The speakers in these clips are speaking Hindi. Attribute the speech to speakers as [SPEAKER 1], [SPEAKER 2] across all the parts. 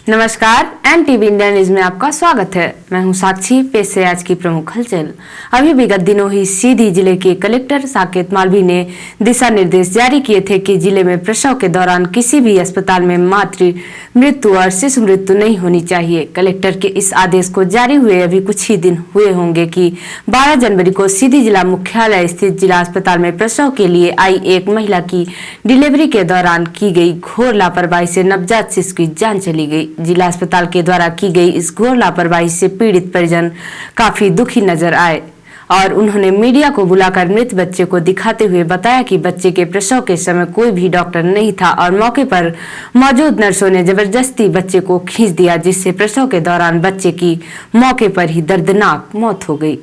[SPEAKER 1] नमस्कार, NTV इंडिया न्यूज में आपका स्वागत है। मैं हूं साक्षी। पेश है आज की प्रमुख हलचल। अभी विगत दिनों ही सीधी जिले के कलेक्टर साकेत मालवी ने दिशा निर्देश जारी किए थे कि जिले में प्रसव के दौरान किसी भी अस्पताल में मातृ मृत्यु और शिशु मृत्यु नहीं होनी चाहिए। कलेक्टर के इस आदेश को जारी हुए अभी कुछ ही दिन हुए होंगे कि 12 जनवरी को सीधी जिला मुख्यालय स्थित जिला अस्पताल में प्रसव के लिए आई एक महिला की डिलीवरी के दौरान की गई घोर लापरवाही से नवजात शिशु की जान चली गई। जिला अस्पताल के द्वारा की गई इस घोर लापरवाही से पीड़ित परिजन काफी दुखी नजर आए और उन्होंने मीडिया को बुलाकर मृत बच्चे को दिखाते हुए बताया कि बच्चे के प्रसव के समय कोई भी डॉक्टर नहीं था और मौके पर मौजूद नर्सों ने जबरदस्ती बच्चे को खींच दिया, जिससे प्रसव के दौरान बच्चे की मौके पर ही दर्दनाक मौत हो गई।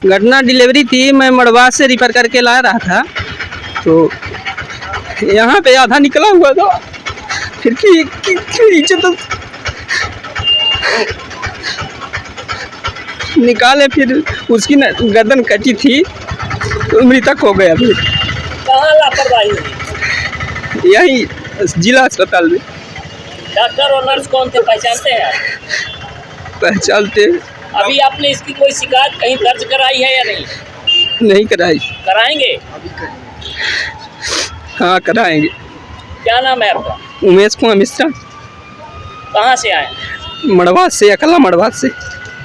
[SPEAKER 2] घटना डिलीवरी थी। मैं मड़वा से रिफर करके ला रहा था तो यहाँ पे आधा निकला हुआ था, फिर नीचे तो निकाले, फिर उसकी गर्दन कटी थी तो मृतक हो गया। फिर
[SPEAKER 3] कहाँ लापरवाही हुई?
[SPEAKER 2] यही जिला अस्पताल में।
[SPEAKER 3] डॉक्टर और नर्स कौन थे, पहचानते हैं?
[SPEAKER 2] पहचानते।
[SPEAKER 3] अभी आपने इसकी कोई शिकायत कहीं दर्ज कराई है या नहीं?
[SPEAKER 2] नहीं कराई।
[SPEAKER 3] कराएंगे?
[SPEAKER 2] हाँ कराएंगे।
[SPEAKER 3] क्या नाम है आपका?
[SPEAKER 2] उमेश कुमार मिश्रा।
[SPEAKER 3] कहाँ से आए?
[SPEAKER 2] मड़वा से, अकला मड़वा से।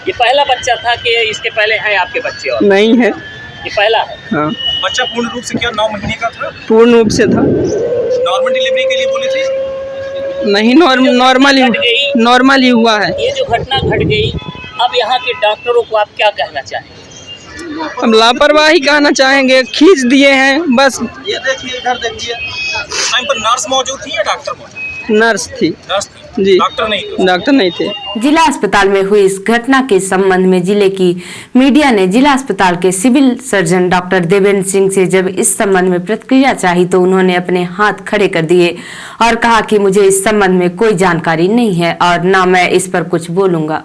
[SPEAKER 3] ये पहला बच्चा था कि इसके पहले हैं आपके बच्चे? और
[SPEAKER 2] नहीं है,
[SPEAKER 3] ये पहला है।
[SPEAKER 2] हाँ।
[SPEAKER 4] बच्चा पूर्ण रूप से क्या 9 महीने का था?
[SPEAKER 2] पूर्ण रूप से था।
[SPEAKER 4] नॉर्मल डिलीवरी के लिए बोले थे?
[SPEAKER 2] नहीं, नॉर्मल ही हुआ है।
[SPEAKER 3] ये जो घटना घट गई, अब यहाँ के डॉक्टरों को आप क्या कहना चाहेंगे?
[SPEAKER 2] हम लापरवाही कहना चाहेंगे, खींच दिए हैं बस।
[SPEAKER 4] ये देखिए, इधर देखिए, टाइम पर नर्स मौजूद थी या डॉक्टर मौजूद?
[SPEAKER 2] नर्स थी।
[SPEAKER 4] नर्स थी
[SPEAKER 2] जी,
[SPEAKER 4] डॉक्टर नहीं थे।
[SPEAKER 1] जिला अस्पताल में हुई इस घटना के संबंध में जिले की मीडिया ने जिला अस्पताल के civil surgeon doctor Devendra Singh से जब इस संबंध में प्रतिक्रिया चाही तो उन्होंने अपने हाथ खड़े कर दिए और कहा कि मुझे इस संबंध में कोई जानकारी नहीं है और ना मैं इस पर कुछ बोलूंगा।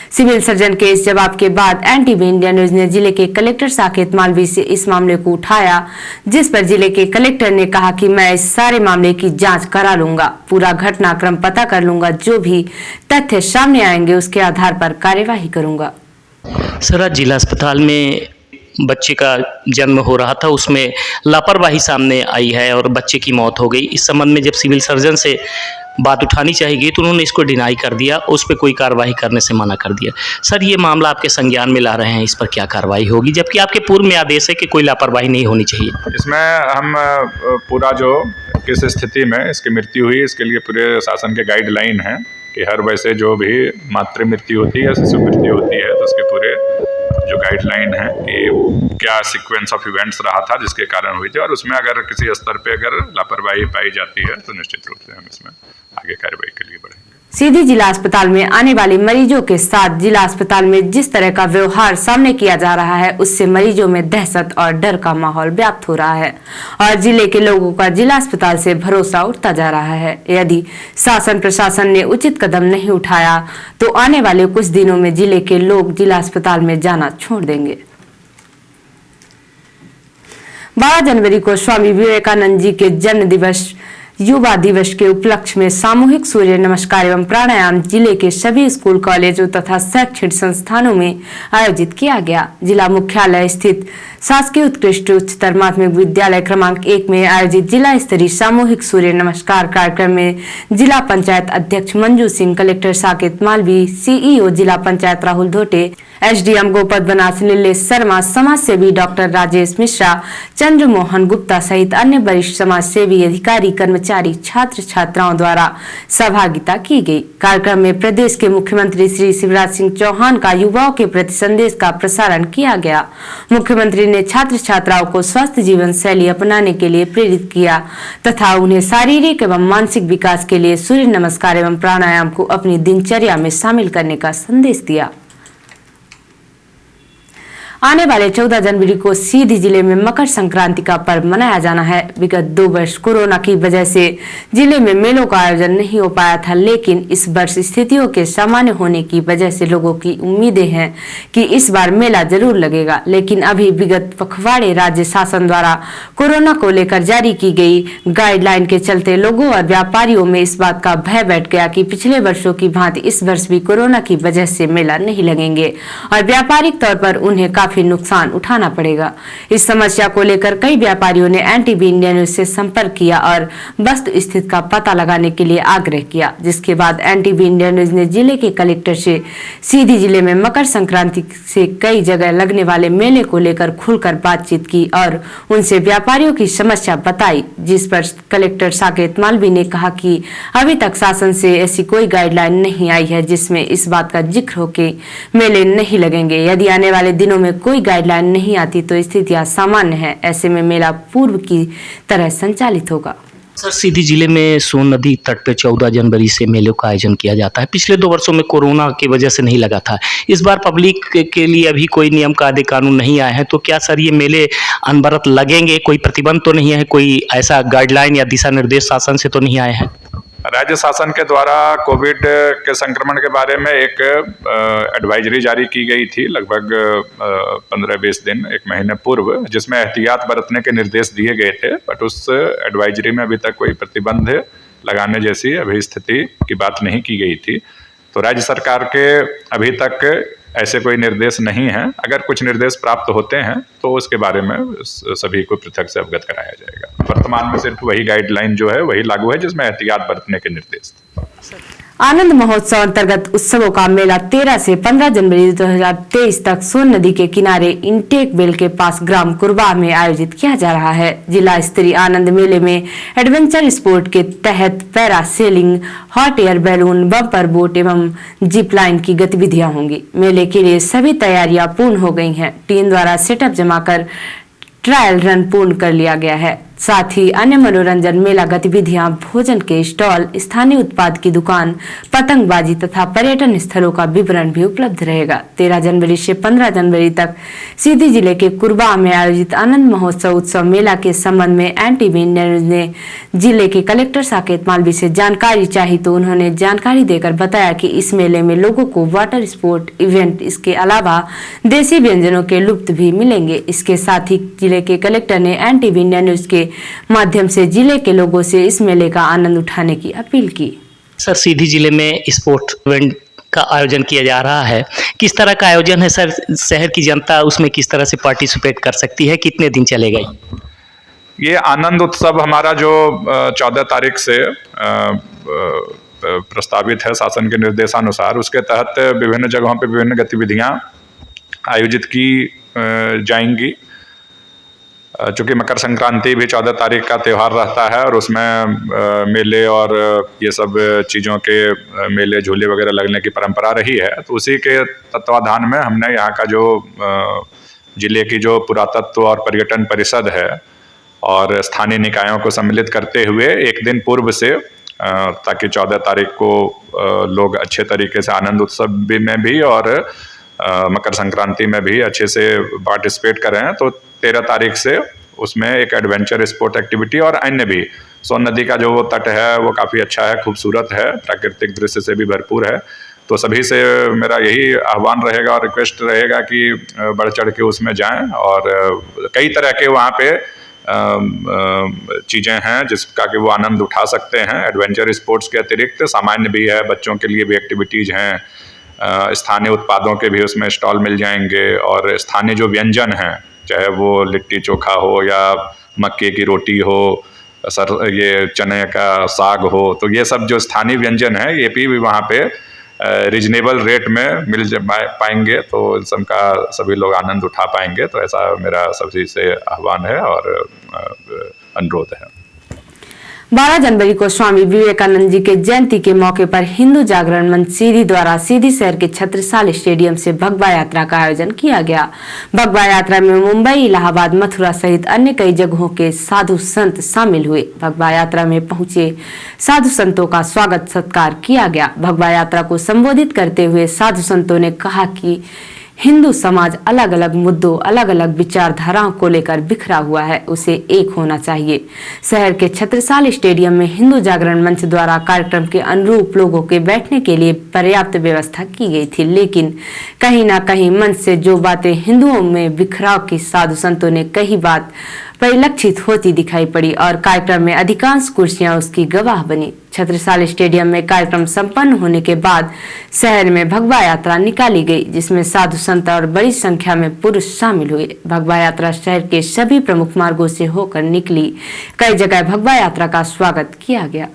[SPEAKER 1] सिविल सर्जन के इस जवाब के बाद NTV इंडिया न्यूज ने जिले के कलेक्टर साकेत मालवी से इस मामले को उठाया, जिस पर जिले के कलेक्टर ने कहा कि मैं इस सारे मामले की जांच करा लूंगा, पूरा घटनाक्रम पता कर लूंगा, जो भी तथ्य सामने आएंगे उसके आधार पर कार्यवाही करूंगा।
[SPEAKER 5] सर, आज जिला अस्पताल में बच्चे का जन्म हो रहा था, उसमें लापरवाही सामने आई है और बच्चे की मौत हो गई। इस संबंध में जब सिविल सर्जन से बात उठानी चाहिए तो उन्होंने इसको डिनाई कर दिया, उस पर कोई कार्रवाई करने से मना कर दिया। सर, ये मामला आपके संज्ञान में ला रहे हैं, इस पर क्या कार्रवाई होगी, जबकि आपके पूर्व में आदेश है कि कोई लापरवाही नहीं होनी चाहिए?
[SPEAKER 6] इसमें हम पूरा जो किस स्थिति में इसकी मृत्यु हुई, इसके लिए पूरे शासन के गाइडलाइन है कि हर वैसे जो भी मातृ मृत्यु होती है, शिशु मृत्यु होती है, तो उसके पूरे जो गाइडलाइन है कि क्या सीक्वेंस ऑफ इवेंट्स रहा था जिसके कारण हुई थी, और उसमें अगर किसी स्तर पे अगर लापरवाही पाई जाती है तो निश्चित रूप से हम इसमें आगे कार्रवाई के लिए बढ़ेंगे।
[SPEAKER 1] सीधी जिला अस्पताल में आने वाले मरीजों के साथ जिला अस्पताल में जिस तरह का व्यवहार सामने किया जा रहा है, उससे मरीजों में दहशत और डर का माहौल व्याप्त हो रहा है और जिले के लोगों का जिला अस्पताल से भरोसा उठता जा रहा है। यदि शासन प्रशासन ने उचित कदम नहीं उठाया तो आने वाले कुछ दिनों में जिले के लोग जिला अस्पताल में जाना छोड़ देंगे। 12 जनवरी को स्वामी विवेकानंद जी के जन्म दिवस युवा दिवस के उपलक्ष्य में सामूहिक सूर्य नमस्कार एवं प्राणायाम जिले के सभी स्कूल, कॉलेजों तथा शैक्षणिक संस्थानों में आयोजित किया गया। जिला मुख्यालय स्थित शासकीय उत्कृष्ट उच्चतर माध्यमिक विद्यालय क्रमांक 1 में आयोजित जिला स्तरीय सामूहिक सूर्य नमस्कार कार्यक्रम में जिला पंचायत अध्यक्ष मंजू सिंह, कलेक्टर साकेत मालवी, CEO जिला पंचायत राहुल धोटे, SDM गोपद बनास नीलेश शर्मा, समाज सेवी डॉक्टर राजेश मिश्रा, चंद्रमोहन गुप्ता सहित अन्य वरिष्ठ समाज सेवी अधिकारी, कर्मचारी, छात्र छात्राओं द्वारा सहभागिता की गई। कार्यक्रम में प्रदेश के मुख्यमंत्री श्री शिवराज सिंह चौहान का युवाओं के प्रति संदेश का प्रसारण किया गया। मुख्यमंत्री ने छात्र छात्राओं को स्वस्थ जीवन शैली अपनाने के लिए प्रेरित किया तथा उन्हें शारीरिक एवं मानसिक विकास के लिए सूर्य नमस्कार एवं प्राणायाम को अपनी दिनचर्या में शामिल करने का संदेश दिया। आने वाले 14 जनवरी को सीधी जिले में मकर संक्रांति का पर्व मनाया जाना है। विगत 2 वर्ष कोरोना की वजह से जिले में मेलों का आयोजन नहीं हो पाया था, लेकिन इस वर्ष स्थितियों के सामान्य होने की वजह से लोगों की उम्मीदें हैं कि इस बार मेला जरूर लगेगा। लेकिन अभी विगत पखवाड़े राज्य शासन द्वारा कोरोना को लेकर जारी की गई गाइडलाइन के चलते लोगों और व्यापारियों में इस बात का भय बैठ गया कि पिछले वर्षों की भांति इस वर्ष भी कोरोना की वजह से मेला नहीं लगेंगे और व्यापारिक तौर पर उन्हें काफी नुकसान उठाना पड़ेगा। इस समस्या को लेकर कई व्यापारियों ने NTV इंडिया न्यूज से संपर्क किया और वस्तु स्थिति का पता लगाने के लिए आग्रह किया, जिसके बाद NTV इंडिया न्यूज ने जिले के कलेक्टर से सीधी जिले में मकर संक्रांति से कई जगह लगने वाले मेले को लेकर खुलकर बातचीत की और उनसे व्यापारियों की समस्या बताई, जिस पर कलेक्टर साकेत मालवी ने कहा कि अभी तक शासन से ऐसी कोई गाइडलाइन नहीं आई है जिसमें इस बात का जिक्र हो कि मेले नहीं लगेंगे। यदि आने वाले दिनों में कोई गाइडलाइन नहीं आती तो स्थितियां सामान्य है, ऐसे में मेला पूर्व की तरह संचालित होगा।
[SPEAKER 5] सर, सीधी जिले में सोन नदी तट पे 14 जनवरी से मेलों का आयोजन किया जाता है। पिछले 2 वर्षों में कोरोना की वजह से नहीं लगा था। इस बार पब्लिक के लिए अभी कोई नियम कायदे कानून नहीं आए हैं, तो क्या सर ये मेले अनवरत लगेंगे? कोई प्रतिबंध तो नहीं है, कोई ऐसा गाइडलाइन या दिशा निर्देश शासन से तो नहीं आए हैं?
[SPEAKER 6] राज्य शासन के द्वारा कोविड के संक्रमण के बारे में एक एडवाइजरी जारी की गई थी लगभग 15-20 दिन, 1 महीने पूर्व, जिसमें एहतियात बरतने के निर्देश दिए गए थे। बट उस एडवाइजरी में अभी तक कोई प्रतिबंध लगाने जैसी अभी स्थिति की बात नहीं की गई थी। तो राज्य सरकार के अभी तक ऐसे कोई निर्देश नहीं है। अगर कुछ निर्देश प्राप्त होते हैं तो उसके बारे में सभी को पृथक से अवगत कराया जाएगा। वर्तमान में सिर्फ वही गाइडलाइन जो है वही लागू है जिसमें एहतियात बरतने के निर्देश थे।
[SPEAKER 1] आनंद महोत्सव अंतर्गत उत्सवों का मेला 13 से 15 जनवरी 2023 तक सोन नदी के किनारे इंटेक बेल के पास ग्राम कुरबा में आयोजित किया जा रहा है। जिला स्तरीय आनंद मेले में एडवेंचर स्पोर्ट के तहत para selling, hot air balloon, bumper boat एवं जिप लाइन की गतिविधियां होंगी। मेले के लिए सभी तैयारियां पूर्ण हो गई हैं। टीम द्वारा सेटअप जमा कर ट्रायल रन पूर्ण कर लिया गया है। साथ ही अन्य मनोरंजन मेला गतिविधियां, भोजन के स्टॉल, स्थानीय उत्पाद की दुकान, पतंगबाजी तथा पर्यटन स्थलों का विवरण भी उपलब्ध रहेगा। 13 जनवरी से 15 जनवरी तक सीधी जिले के कुरबा में आयोजित आनंद महोत्सव उत्सव मेला के संबंध में NTV इंडिया न्यूज ने जिले के कलेक्टर साकेत मालवी से जानकारी चाही तो उन्होंने जानकारी देकर बताया कि इस मेले में लोगों को वाटर स्पोर्ट इवेंट, इसके अलावा देसी व्यंजनों के लुप्त भी मिलेंगे। इसके साथ ही जिले के कलेक्टर ने NTV इंडिया न्यूज के माध्यम से जिले के लोगों से इस मेले का आनंद उठाने की अपील की।
[SPEAKER 5] सर, सीधी जिले में स्पोर्ट इवेंट का आयोजन किया जा रहा है, किस तरह का आयोजन है सर? शहर की जनता उसमें किस तरह से पार्टिसिपेट कर सकती है? कितने दिन चलेगा
[SPEAKER 6] ये आनंद उत्सव? हमारा जो 14 तारीख से प्रस्तावित है शासन के निर्देशानुसार, उसके तहत विभिन्न जगहों पर विभिन्न गतिविधियां आयोजित की जाएंगी। चूँकि मकर संक्रांति भी 14 तारीख का त्यौहार रहता है और उसमें मेले और ये सब चीज़ों के मेले, झूले वगैरह लगने की परंपरा रही है, तो उसी के तत्वाधान में हमने यहाँ का जो जिले की जो पुरातत्व और पर्यटन परिषद है और स्थानीय निकायों को सम्मिलित करते हुए 1 दिन पूर्व से, ताकि 14 तारीख को लोग अच्छे तरीके से आनंद उत्सव में भी और मकर संक्रांति में भी अच्छे से पार्टिसिपेट करें, तो 13 तारीख से उसमें एक एडवेंचर स्पोर्ट एक्टिविटी और अन्य भी। सोन नदी का जो वो तट है वो काफ़ी अच्छा है, खूबसूरत है, प्राकृतिक दृश्य से भी भरपूर है। तो सभी से मेरा यही आह्वान रहेगा और रिक्वेस्ट रहेगा कि बढ़ चढ़ के उसमें जाएं। और कई तरह के वहाँ पे चीज़ें हैं जिसका कि वो आनंद उठा सकते हैं। एडवेंचर स्पोर्ट्स के अतिरिक्त सामान्य भी है, बच्चों के लिए भी एक्टिविटीज़ हैं, स्थानीय उत्पादों के भी उसमें स्टॉल मिल जाएंगे और स्थानीय जो व्यंजन हैं, चाहे वो लिट्टी चोखा हो या मक्के की रोटी हो, ये चने का साग हो, तो ये सब जो स्थानीय व्यंजन है ये भी वहाँ पे रीजनेबल रेट में मिल पाएंगे, तो सबका सभी लोग आनंद उठा पाएंगे। तो ऐसा मेरा सभी से आह्वान है और अनुरोध है।
[SPEAKER 1] 12 जनवरी को स्वामी विवेकानंद जी के जयंती के मौके पर हिंदू जागरण मंच सीधी द्वारा सीधी शहर के छत्रसाल स्टेडियम से भगवा यात्रा का आयोजन किया गया। भगवा यात्रा में मुंबई, इलाहाबाद, मथुरा सहित अन्य कई जगहों के साधु संत शामिल हुए। भगवा यात्रा में पहुंचे साधु संतों का स्वागत सत्कार किया गया। भगवा यात्रा को संबोधित करते हुए साधु संतों ने कहा कि हिंदू समाज अलग अलग मुद्दों, अलग अलग विचारधाराओं को लेकर बिखरा हुआ है, उसे एक होना चाहिए। शहर के छत्रसाल स्टेडियम में हिंदू जागरण मंच द्वारा कार्यक्रम के अनुरूप लोगों के बैठने के लिए पर्याप्त व्यवस्था की गई थी, लेकिन कहीं ना कहीं मंच से जो बातें हिंदुओं में बिखराव की साधु संतों ने कही बात परिलक्षित होती दिखाई पड़ी और कार्यक्रम में अधिकांश कुर्सियां उसकी गवाह बनी। छत्रसाल स्टेडियम में कार्यक्रम संपन्न होने के बाद शहर में भगवा यात्रा निकाली गई, जिसमें साधु संत और बड़ी संख्या में पुरुष शामिल हुए। भगवा यात्रा शहर के सभी प्रमुख मार्गों से होकर निकली। कई जगह भगवा यात्रा का स्वागत किया गया।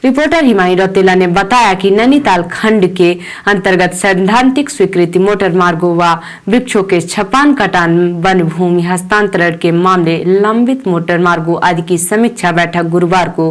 [SPEAKER 1] रिपोर्टर हिमानी रौतेला ने बताया कि नैनीताल खंड के अंतर्गत सैद्धांतिक स्वीकृति मोटर मार्गों व वृक्षों के छपान कटान वन भूमि हस्तांतरण के मामले लंबित मोटर मार्गों आदि की समीक्षा बैठक गुरुवार को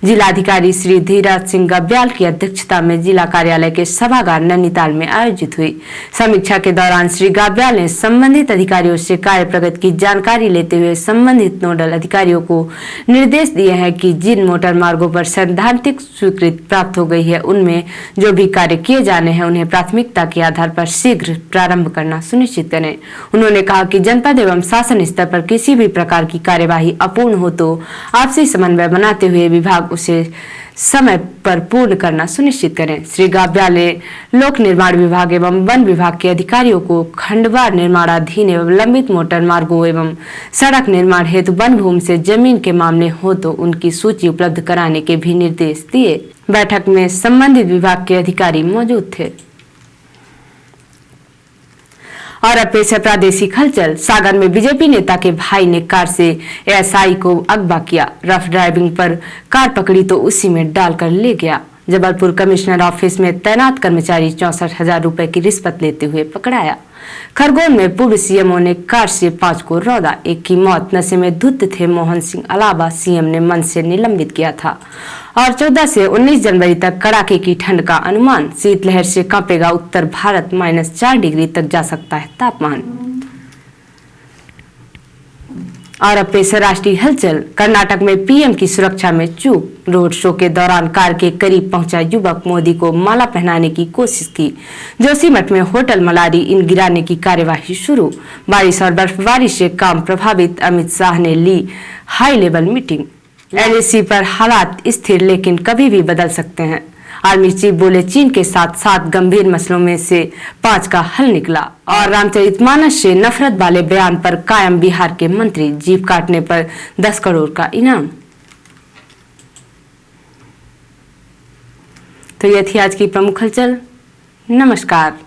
[SPEAKER 1] जिलाधिकारी श्री धीराज सिंह गब्याल की अध्यक्षता में जिला कार्यालय के सभागार नैनीताल में आयोजित हुई। समीक्षा के दौरान श्री गब्याल ने संबंधित अधिकारियों से कार्य प्रगति की जानकारी लेते हुए संबंधित नोडल अधिकारियों को निर्देश दिए हैं कि जिन मोटर मार्गों पर सैद्धांतिक स्वीकृति प्राप्त हो गई है, उनमें जो भी कार्य किए जाने हैं उन्हें प्राथमिकता के आधार पर शीघ्र प्रारंभ करना सुनिश्चित करें। उन्होंने कहा कि जनपद एवं शासन स्तर पर किसी भी प्रकार की कार्यवाही अपूर्ण हो तो आपसी समन्वय बनाते हुए विभाग उसे समय पर पूर्ण करना सुनिश्चित करें। श्री गब्याल ने लोक निर्माण विभाग एवं वन विभाग के अधिकारियों को खंडवार निर्माणाधीन एवं लंबित मोटर मार्गों एवं सड़क निर्माण हेतु वन भूमि से जमीन के मामले हो तो उनकी सूची उपलब्ध कराने के भी निर्देश दिए। बैठक में संबंधित विभाग के अधिकारी मौजूद थे। और अब पेश है प्रादेशिक हलचल। सागर में बीजेपी नेता के भाई ने कार से एएसआई को अगवा किया। रफ ड्राइविंग पर कार पकड़ी तो उसी में डालकर ले गया। जबलपुर कमिश्नर ऑफिस में तैनात कर्मचारी 64,000 रुपए की रिश्वत लेते हुए पकड़ाया। खरगोन में पूर्व सीएमओ ने कार से 5 को रौदा। एक की मौत नशे में धुत थे मोहन सिंह अलावा सीएम ने मंच से निलंबित किया था। और 14 से 19 जनवरी तक कड़ाके की ठंड का अनुमान। शीतलहर से कांपेगा उत्तर भारत, -4 डिग्री तक जा सकता है तापमान। और अब पेश है राष्ट्रीय हलचल। कर्नाटक में पीएम की सुरक्षा में चूक। रोड शो के दौरान कार के करीब पहुंचा युवक मोदी को माला पहनाने की कोशिश की। जोशीमठ में होटल मलारी इन गिराने की कार्यवाही शुरू। बारिश और बर्फबारी से काम प्रभावित। अमित शाह ने ली हाई लेवल मीटिंग। एलएसी पर हालात स्थिर लेकिन कभी भी बदल सकते हैं। आर्मी चीफ बोले चीन के साथ 7 गंभीर मसलों में से 5 का हल निकला। और रामचरितमानस से नफरत वाले बयान पर कायम बिहार के मंत्री। जीप काटने पर 10 करोड़ का इनाम। तो यह थी आज की प्रमुख हलचल। नमस्कार।